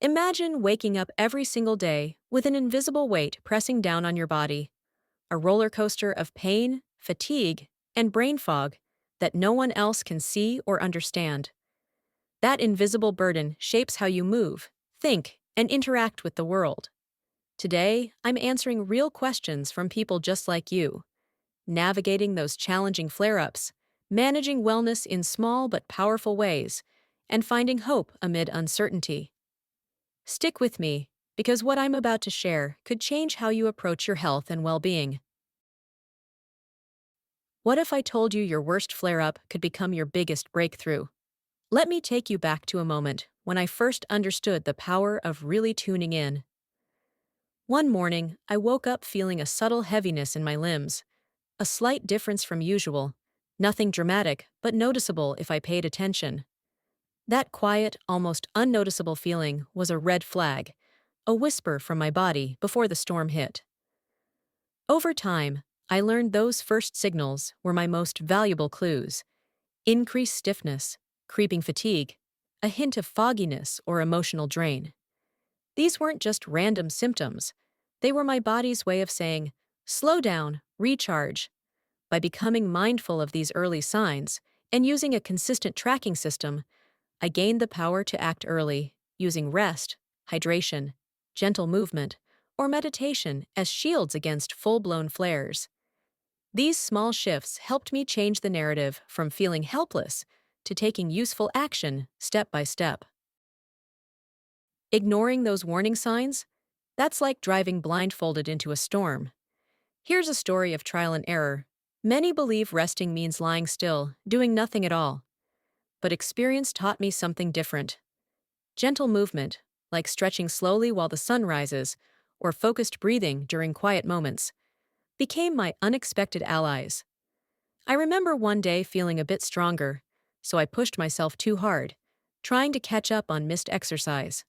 Imagine waking up every single day with an invisible weight pressing down on your body, a roller coaster of pain, fatigue, and brain fog that no one else can see or understand. That invisible burden shapes how you move, think, and interact with the world. Today, I'm answering real questions from people just like you, navigating those challenging flare-ups, managing wellness in small but powerful ways, and finding hope amid uncertainty. Stick with me, because what I'm about to share could change how you approach your health and well-being. What if I told you your worst flare-up could become your biggest breakthrough? Let me take you back to a moment when I first understood the power of really tuning in. One morning, I woke up feeling a subtle heaviness in my limbs, a slight difference from usual, nothing dramatic, but noticeable if I paid attention. That quiet, almost unnoticeable feeling was a red flag, a whisper from my body before the storm hit. Over time, I learned those first signals were my most valuable clues: increased stiffness, creeping fatigue, a hint of fogginess or emotional drain. These weren't just random symptoms, they were my body's way of saying, slow down, recharge. By becoming mindful of these early signs and using a consistent tracking system, I gained the power to act early, using rest, hydration, gentle movement, or meditation as shields against full-blown flares. These small shifts helped me change the narrative from feeling helpless to taking useful action step by step. Ignoring those warning signs? That's like driving blindfolded into a storm. Here's a story of trial and error. Many believe resting means lying still, doing nothing at all. But experience taught me something different. Gentle movement, like stretching slowly while the sun rises, or focused breathing during quiet moments, became my unexpected allies. I remember one day feeling a bit stronger, so I pushed myself too hard, trying to catch up on missed exercise.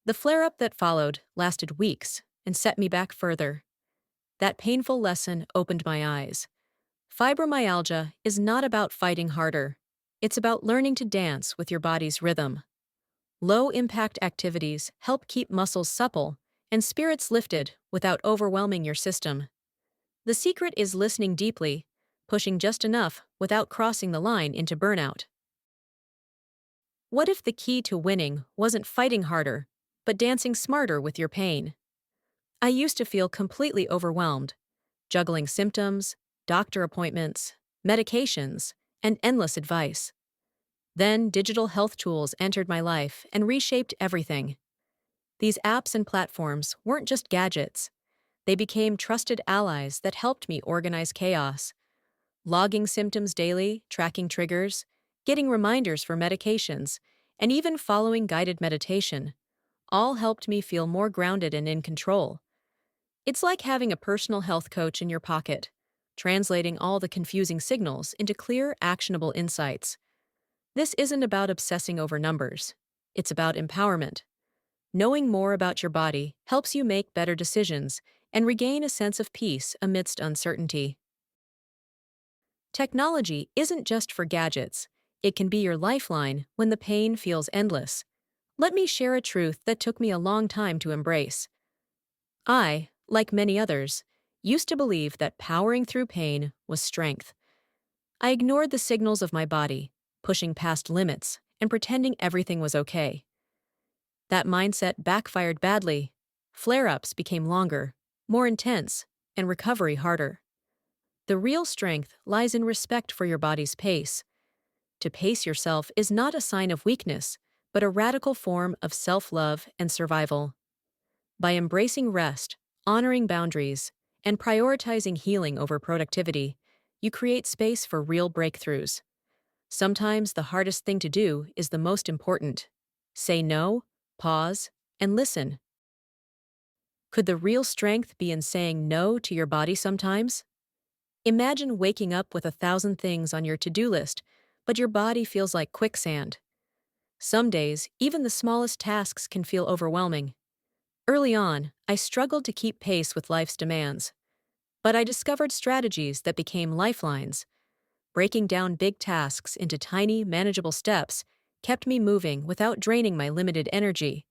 The flare-up that followed lasted weeks and set me back further. That painful lesson opened my eyes. Fibromyalgia is not about fighting harder. It's about learning to dance with your body's rhythm. Low-impact activities help keep muscles supple and spirits lifted without overwhelming your system. The secret is listening deeply, pushing just enough without crossing the line into burnout. What if the key to winning wasn't fighting harder, but dancing smarter with your pain? I used to feel completely overwhelmed, juggling symptoms, doctor appointments, medications, and endless advice. Then digital health tools entered my life and reshaped everything. These apps and platforms weren't just gadgets. They became trusted allies that helped me organize chaos. Logging symptoms daily, tracking triggers, getting reminders for medications, and even following guided meditation, all helped me feel more grounded and in control. It's like having a personal health coach in your pocket, translating all the confusing signals into clear, actionable insights. This isn't about obsessing over numbers. It's about empowerment. Knowing more about your body helps you make better decisions and regain a sense of peace amidst uncertainty. Technology isn't just for gadgets. It can be your lifeline when the pain feels endless. Let me share a truth that took me a long time to embrace. I, like many others, used to believe that powering through pain was strength. I ignored the signals of my body, pushing past limits and pretending everything was okay. That mindset backfired badly. Flare-ups became longer, more intense, and recovery harder. The real strength lies in respect for your body's pace. To pace yourself is not a sign of weakness, but a radical form of self-love and survival. By embracing rest, honoring boundaries, and prioritizing healing over productivity, you create space for real breakthroughs. Sometimes the hardest thing to do is the most important. Say no, pause, and listen. Could the real strength be in saying no to your body sometimes? Imagine waking up with 1,000 things on your to-do list, but your body feels like quicksand. Some days, even the smallest tasks can feel overwhelming. Early on, I struggled to keep pace with life's demands. But I discovered strategies that became lifelines. Breaking down big tasks into tiny, manageable steps kept me moving without draining my limited energy.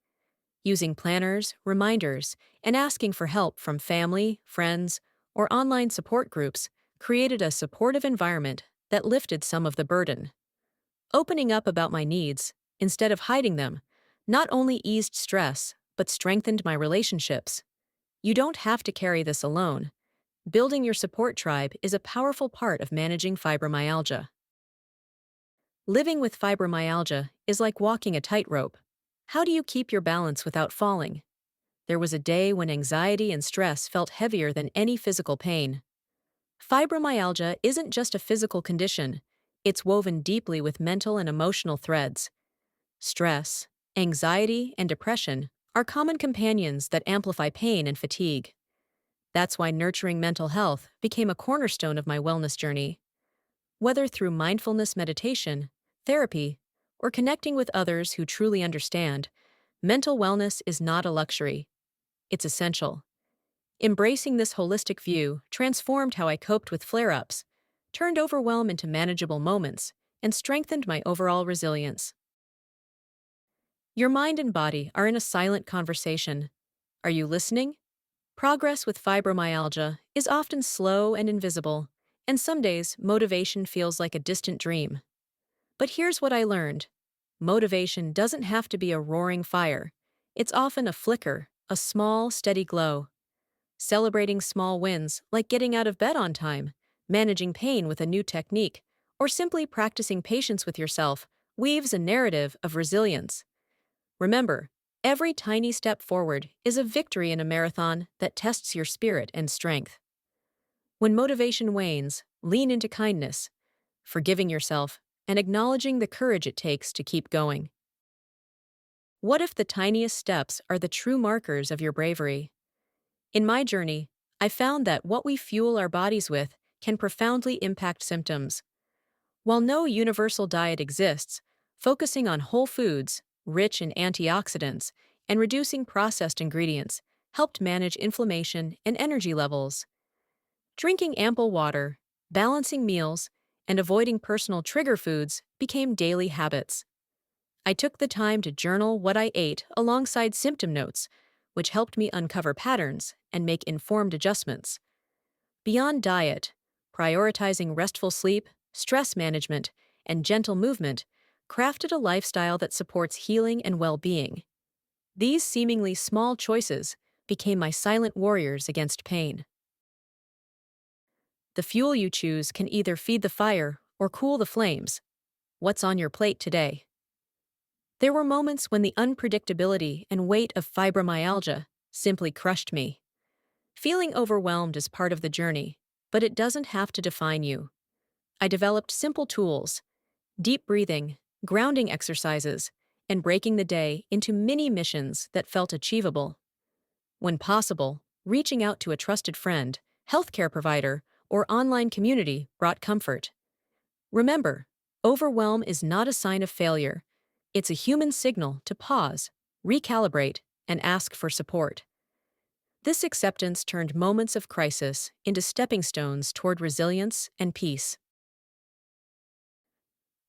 Using planners, reminders, and asking for help from family, friends, or online support groups created a supportive environment that lifted some of the burden. Opening up about my needs, instead of hiding them, not only eased stress, but strengthened my relationships. You don't have to carry this alone. Building your support tribe is a powerful part of managing fibromyalgia. Living with fibromyalgia is like walking a tightrope. How do you keep your balance without falling? There was a day when anxiety and stress felt heavier than any physical pain. Fibromyalgia isn't just a physical condition, it's woven deeply with mental and emotional threads. Stress, anxiety, and depression are common companions that amplify pain and fatigue. That's why nurturing mental health became a cornerstone of my wellness journey. Whether through mindfulness meditation, therapy, or connecting with others who truly understand, mental wellness is not a luxury. It's essential. Embracing this holistic view transformed how I coped with flare-ups, turned overwhelm into manageable moments, and strengthened my overall resilience. Your mind and body are in a silent conversation. Are you listening? Progress with fibromyalgia is often slow and invisible, and some days motivation feels like a distant dream. But here's what I learned. Motivation doesn't have to be a roaring fire. It's often a flicker, a small, steady glow. Celebrating small wins, like getting out of bed on time, managing pain with a new technique, or simply practicing patience with yourself, weaves a narrative of resilience. Remember, every tiny step forward is a victory in a marathon that tests your spirit and strength. When motivation wanes, lean into kindness, forgiving yourself, and acknowledging the courage it takes to keep going. What if the tiniest steps are the true markers of your bravery? In my journey, I found that what we fuel our bodies with can profoundly impact symptoms. While no universal diet exists, focusing on whole foods, rich in antioxidants, and reducing processed ingredients helped manage inflammation and energy levels. Drinking ample water, balancing meals, and avoiding personal trigger foods became daily habits. I took the time to journal what I ate alongside symptom notes, which helped me uncover patterns and make informed adjustments. Beyond diet, prioritizing restful sleep, stress management, and gentle movement crafted a lifestyle that supports healing and well-being. These seemingly small choices became my silent warriors against pain. The fuel you choose can either feed the fire or cool the flames. What's on your plate today? There were moments when the unpredictability and weight of fibromyalgia simply crushed me. Feeling overwhelmed is part of the journey, but it doesn't have to define you. I developed simple tools, deep breathing, grounding exercises, and breaking the day into mini missions that felt achievable. When possible, reaching out to a trusted friend, healthcare provider, or online community brought comfort. Remember, overwhelm is not a sign of failure. It's a human signal to pause, recalibrate, and ask for support. This acceptance turned moments of crisis into stepping stones toward resilience and peace.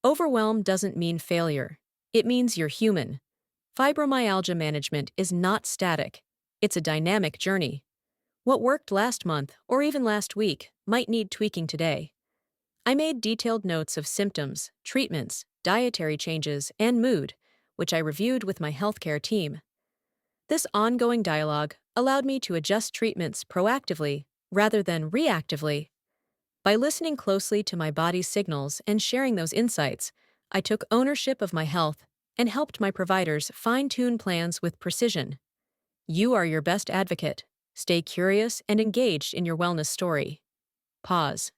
Overwhelm doesn't mean failure. It means you're human. Fibromyalgia management is not static. It's a dynamic journey. What worked last month, or even last week, might need tweaking today. I made detailed notes of symptoms, treatments, dietary changes, and mood, which I reviewed with my healthcare team. This ongoing dialogue allowed me to adjust treatments proactively rather than reactively. By listening closely to my body's signals and sharing those insights, I took ownership of my health and helped my providers fine-tune plans with precision. You are your best advocate. Stay curious and engaged in your wellness story. Pause.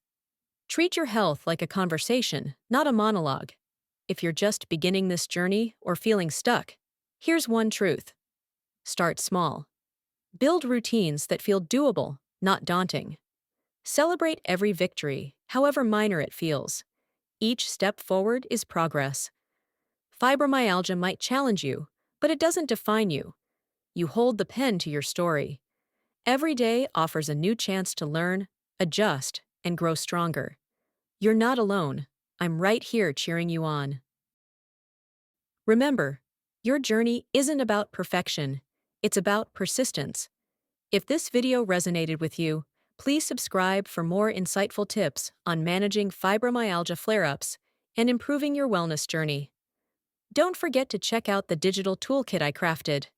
Treat your health like a conversation, not a monologue. If you're just beginning this journey or feeling stuck, here's one truth. Start small. Build routines that feel doable, not daunting. Celebrate every victory, however minor it feels. Each step forward is progress. Fibromyalgia might challenge you, but it doesn't define you. You hold the pen to your story. Every day offers a new chance to learn, adjust, and grow stronger. You're not alone. I'm right here cheering you on. Remember, your journey isn't about perfection. It's about persistence. If this video resonated with you, please subscribe for more insightful tips on managing fibromyalgia flare-ups and improving your wellness journey. Don't forget to check out the digital toolkit I crafted,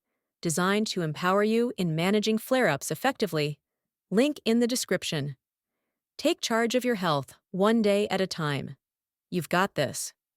designed to empower you in managing flare-ups effectively. Link in the description. Take charge of your health, one day at a time. You've got this.